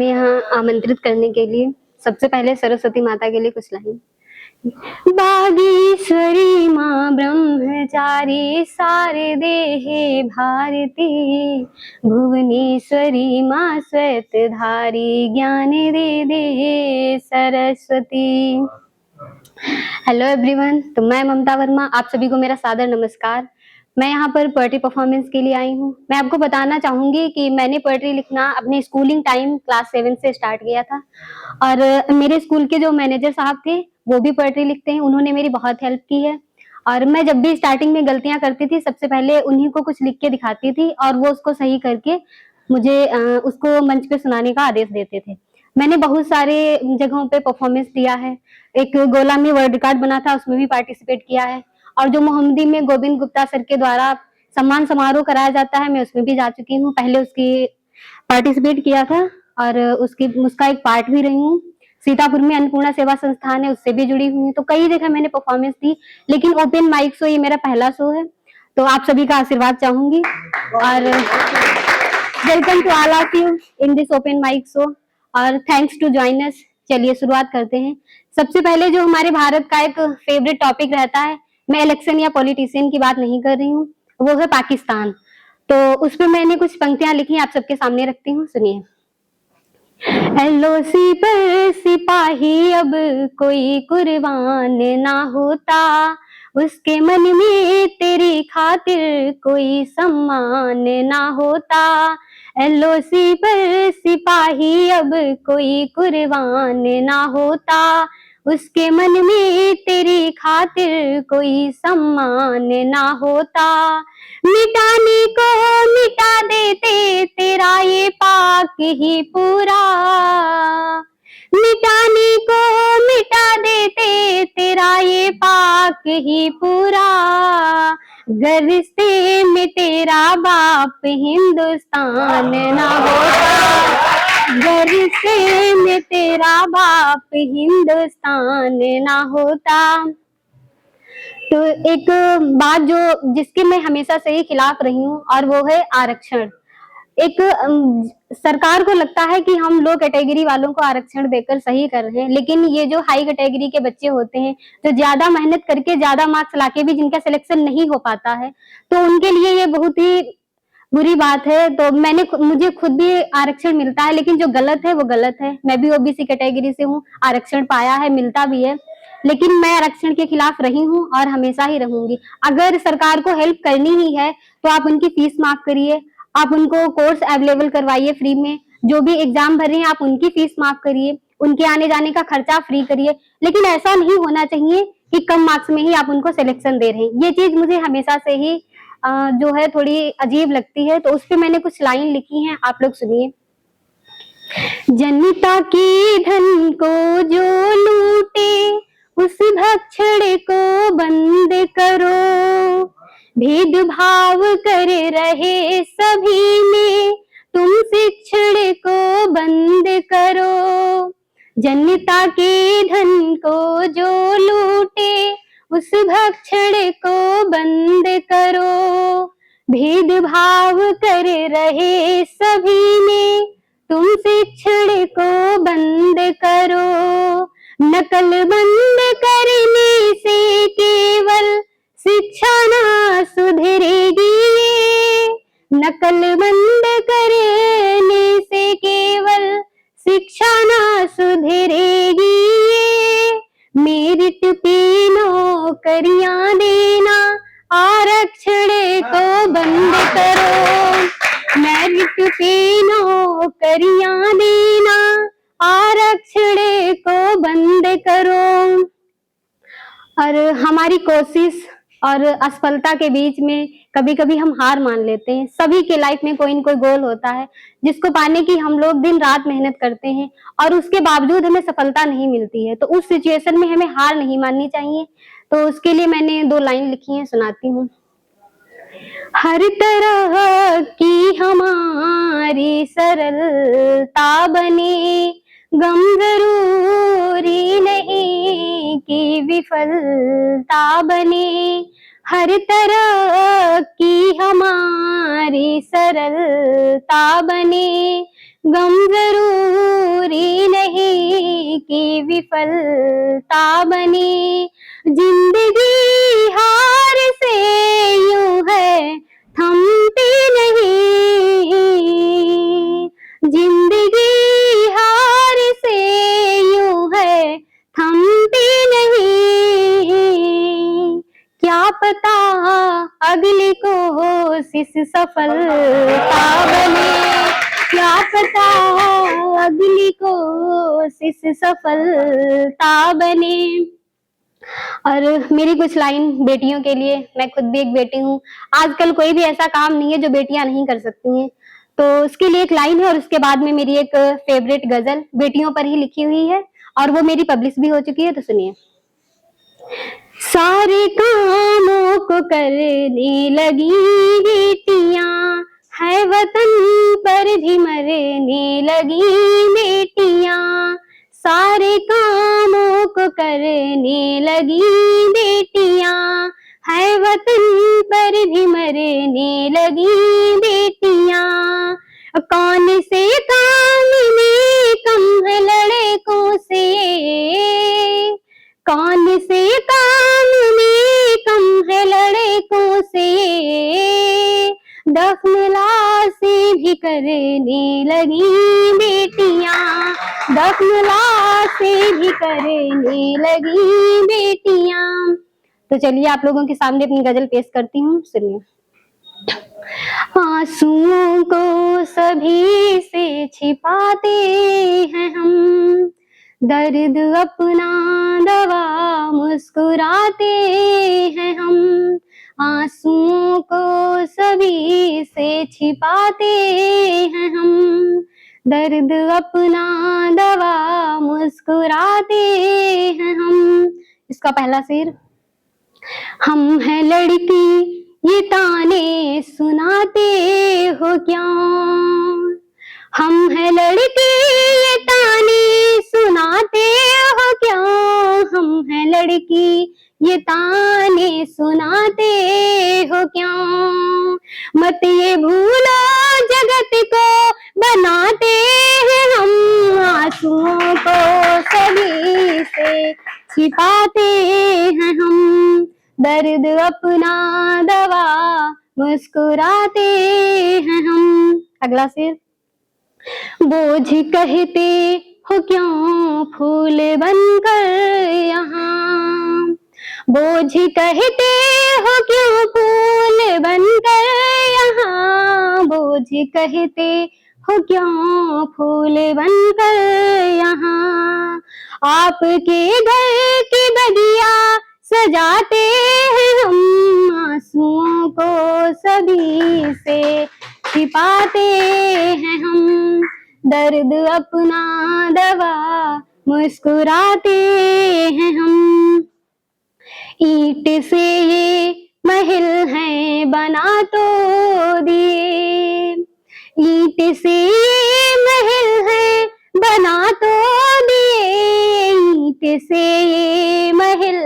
यहाँ आमंत्रित करने के लिए सबसे पहले सरस्वती माता के लिए कुछ लाइन। बागेश्वरी माँ ब्रह्मचारी शारदे हे भारती, भुवनेश्वरी माँ श्वेतधारी ज्ञान दे दे सरस्वती। हेलो एवरीवन, तो मैं ममता वर्मा, आप सभी को मेरा सादर नमस्कार। मैं यहाँ पर पोएट्री परफॉर्मेंस के लिए आई हूँ। मैं आपको बताना चाहूंगी कि मैंने पोएट्री लिखना अपने स्कूलिंग टाइम क्लास 7 से स्टार्ट किया था और मेरे स्कूल के जो मैनेजर साहब थे वो भी पोएट्री लिखते हैं, उन्होंने मेरी बहुत हेल्प की है। और मैं जब भी स्टार्टिंग में गलतियां करती थी सबसे पहले उन्हीं को कुछ लिख के दिखाती थी और वो उसको सही करके मुझे उसको मंच पे सुनाने का आदेश देते थे। मैंने बहुत सारे जगहों पे परफॉर्मेंस दिया है। एक गोला में वर्ल्ड रिकॉर्ड बना था, उसमें भी पार्टिसिपेट किया है। और जो मोहम्मदी में गोविंद गुप्ता सर के द्वारा सम्मान समारोह कराया जाता है, मैं उसमें भी जा चुकी हूँ। पहले उसकी पार्टिसिपेट किया था और उसका एक पार्ट भी रही हूँ। सीतापुर में अन्नपूर्णा सेवा संस्थान है, उससे भी जुड़ी हुई हूँ। तो कई जगह मैंने परफॉर्मेंस दी, लेकिन ओपन माइक शो ये मेरा पहला शो है। तो आप सभी का आशीर्वाद चाहूंगी और welcome to all of you in this open mic show और थैंक्स टू जॉइन अस। चलिए शुरुआत करते हैं। सबसे पहले जो हमारे भारत का एक फेवरेट टॉपिक रहता है, मैं इलेक्शन या पॉलिटिशियन की बात नहीं कर रही हूँ, वो है पाकिस्तान। तो उस पर मैंने कुछ पंक्तियां लिखी, आप सबके सामने रखती हूँ, सुनिए। एलओसी पर सिपाही अब कोई कुर्बान ना होता, उसके मन में तेरी खातिर कोई सम्मान ना होता। एलओसी पर सिपाही अब कोई कुर्बान ना होता, उसके मन में तेरी खातिर कोई सम्मान ना होता। मिटाने को मिटा देते तेरा ये पाक ही पूरा, मिटाने को मिटा देते तेरा ये पाक ही पूरा। गर रिश्ते में तेरा बाप हिंदुस्तान ना होता, गर रिश्ते में तेरा बाप हिंदुस्तान ना होता। तो एक बात जो जिसके मैं हमेशा से ही खिलाफ रही हूँ और वो है आरक्षण। एक सरकार को लगता है कि हम लो कैटेगरी वालों को आरक्षण देकर सही कर रहे हैं, लेकिन ये जो हाई कैटेगरी के बच्चे होते हैं जो ज्यादा मेहनत करके ज्यादा मार्क्स लाके भी जिनका सिलेक्शन नहीं हो पाता है, तो उनके लिए ये बहुत ही बुरी बात है। तो मुझे खुद भी आरक्षण मिलता है, लेकिन जो गलत है वो गलत है। मैं भी ओबीसी कैटेगरी से हूँ, आरक्षण पाया है, मिलता भी है, लेकिन मैं आरक्षण के खिलाफ रही हूँ और हमेशा ही रहूंगी। अगर सरकार को हेल्प करनी ही है तो आप उनकी फीस माफ करिए, आप उनको कोर्स अवेलेबल करवाइए फ्री में, जो भी एग्जाम भर रहे हैं आप उनकी फीस माफ करिए, उनके आने जाने का खर्चा फ्री करिए। लेकिन ऐसा नहीं होना चाहिए कि कम मार्क्स में ही आप उनको सिलेक्शन दे रहे हैं। ये चीज मुझे हमेशा से ही जो है थोड़ी अजीब लगती है। तो उस पर मैंने कुछ लाइन लिखी हैं, आप लोग सुनिए। जनता की धन को जो लूटे उस भक्षण को बंद करो, भेदभाव कर रहे सभी में तुम शिक्षण को बंद करो। जनता के धन को जो लूटे उस भक्षण को बंद करो, भेदभाव कर रहे सभी में तुम शिक्षण को बंद करो। नकल बंद करने से केवल शिक्षा ना सुधरेगी, नकल बंद करने से केवल शिक्षा ना सुधरेगी। मेरिट पे नौकरियां देना आरक्षण को बंद करो, मेरिट पे नौकरियां देना आरक्षण को बंद करो। और हमारी कोशिश और असफलता के बीच में कभी कभी हम हार मान लेते हैं। सभी के लाइफ में कोई न कोई गोल होता है जिसको पाने की हम लोग दिन रात मेहनत करते हैं और उसके बावजूद हमें सफलता नहीं मिलती है। तो उस सिचुएशन में हमें हार नहीं माननी चाहिए। तो उसके लिए मैंने 2 लाइन लिखी हैं, सुनाती हूँ। हर तरह की हमारी सरलता बने, गम जरूरी नहीं कि विफलता बने। हर तरह की हमारी सरलता बने, गम जरूरी नहीं कि विफलता बने, जिंदगी हार से यूं है थमती नहीं, जिंदगी हार से यूं है थमती नहीं। क्या पता अगली कोशिश सफलता बने, क्या पता अगली कोशिश सफलता बने। और मेरी कुछ लाइन बेटियों के लिए, मैं खुद भी एक बेटी हूँ। आजकल कोई भी ऐसा काम नहीं है जो बेटियां नहीं कर सकती हैं, तो उसके लिए एक लाइन है और उसके बाद में मेरी एक फेवरेट गजल बेटियों पर ही लिखी हुई है और वो मेरी पब्लिश भी हो चुकी है, तो सुनिए। सारे कामों को करने लगी बेटियां, है वतन पर भी मरने लगी बेटियां, सारे कामों को करने लगी बेटियां, है वतन पर भी मरने लगी बेटियां। कौन से काम में कम है लड़कों से, कौन से काम में कम है लड़कों से, दफन लाशें भी करने लगी बेटियां, दफन लाशें भी करने लगी बेटियां। तो चलिए आप लोगों के सामने अपनी गजल पेश करती हूँ, सुनिए। आंसुओं को सभी से छिपाते हैं हम, दर्द अपना दवा मुस्कुराते हैं हम, आंसुओं को सभी से छिपाते हैं हम, दर्द अपना दवा मुस्कुराते हैं हम। इसका पहला शेर। हम हैं लड़की ये ताने सुनाते हो क्या, हम हैं लड़की ये ताने सुनाते हो क्या, हम हैं लड़की ये ताने सुनाते हो क्या, मत ये भूलो जगत को बनाते हैं हम, आंसुओं को सभी से छिपाते हैं हम, दर्द अपना दवा मुस्कुराते हैं हम। अगला शेर। बोझ कहते हो क्यों फूल बनकर यहाँ, बोझ कहते हो क्यों फूल बनकर यहाँ, बोझ कहते हो क्यों फूल बनकर यहाँ, आपके घर की बगिया सजाते हैं हम, आंसुओं को सभी से छिपाते हैं हम, दर्द अपना दवा मुस्कुराते हैं हम। ईंट से ये महल है बना तो दिए, ईंट से ये महल है बना तो दिए, ईंट से ये महल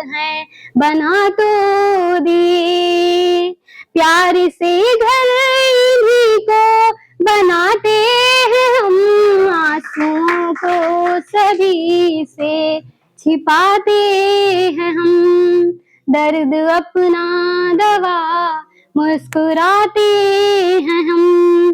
है बना तो दिए, प्यार से घर इन्हीं को बनाते हैं हम, आंसुओं को सभी से छिपाते हैं हम, दर्द अपना दवा मुस्कुराते हैं हम।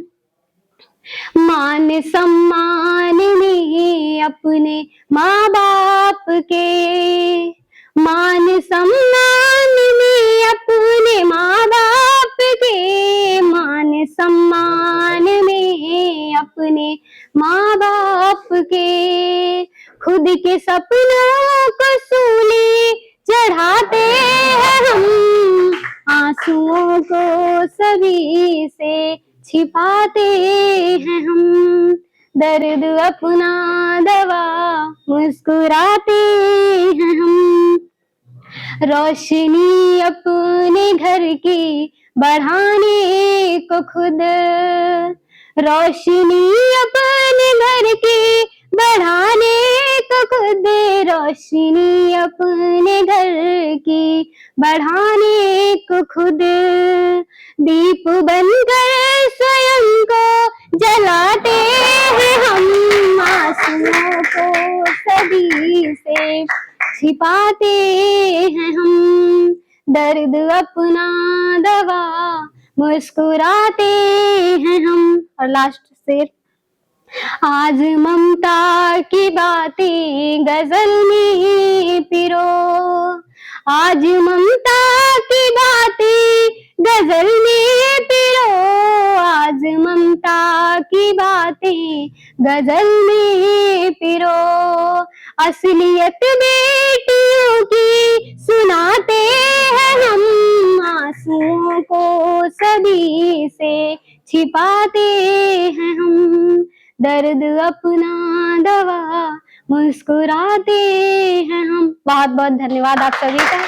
मान सम्मान में अपने माँ बाप के, मान सम्मान में अपने माँ बाप के, मान सम्मान में अपने माँ बाप के, खुद के सपनों को सूली चढ़ाते हैं हम, आंसुओं को सभी से छिपाते हैं हम, दर्द अपना दवा मुस्कुराते हैं हम। रोशनी अपने घर की बढ़ाने को खुद, रोशनी अपने घर की बढ़ाने को खुद, रोशनी अपने घर की बढ़ाने को खुद, दीप बनकर स्वयं को जलाते सभी से छिपाते हैं हम, दर्द अपना दवा मुस्कुराते हैं हम। और लास्ट शेर, आज ममता की बातें गजल में पिरो, आज ममता की बातें गजल में पिरो, आज ममता की बातें गजल में पिरो। असलियत बेटियों की सुनाते हैं हम, आंसुओं को सभी से छिपाते हैं हम, दर्द अपना दवा मुस्कुराते हैं हम। बहुत बहुत धन्यवाद आप सभी का।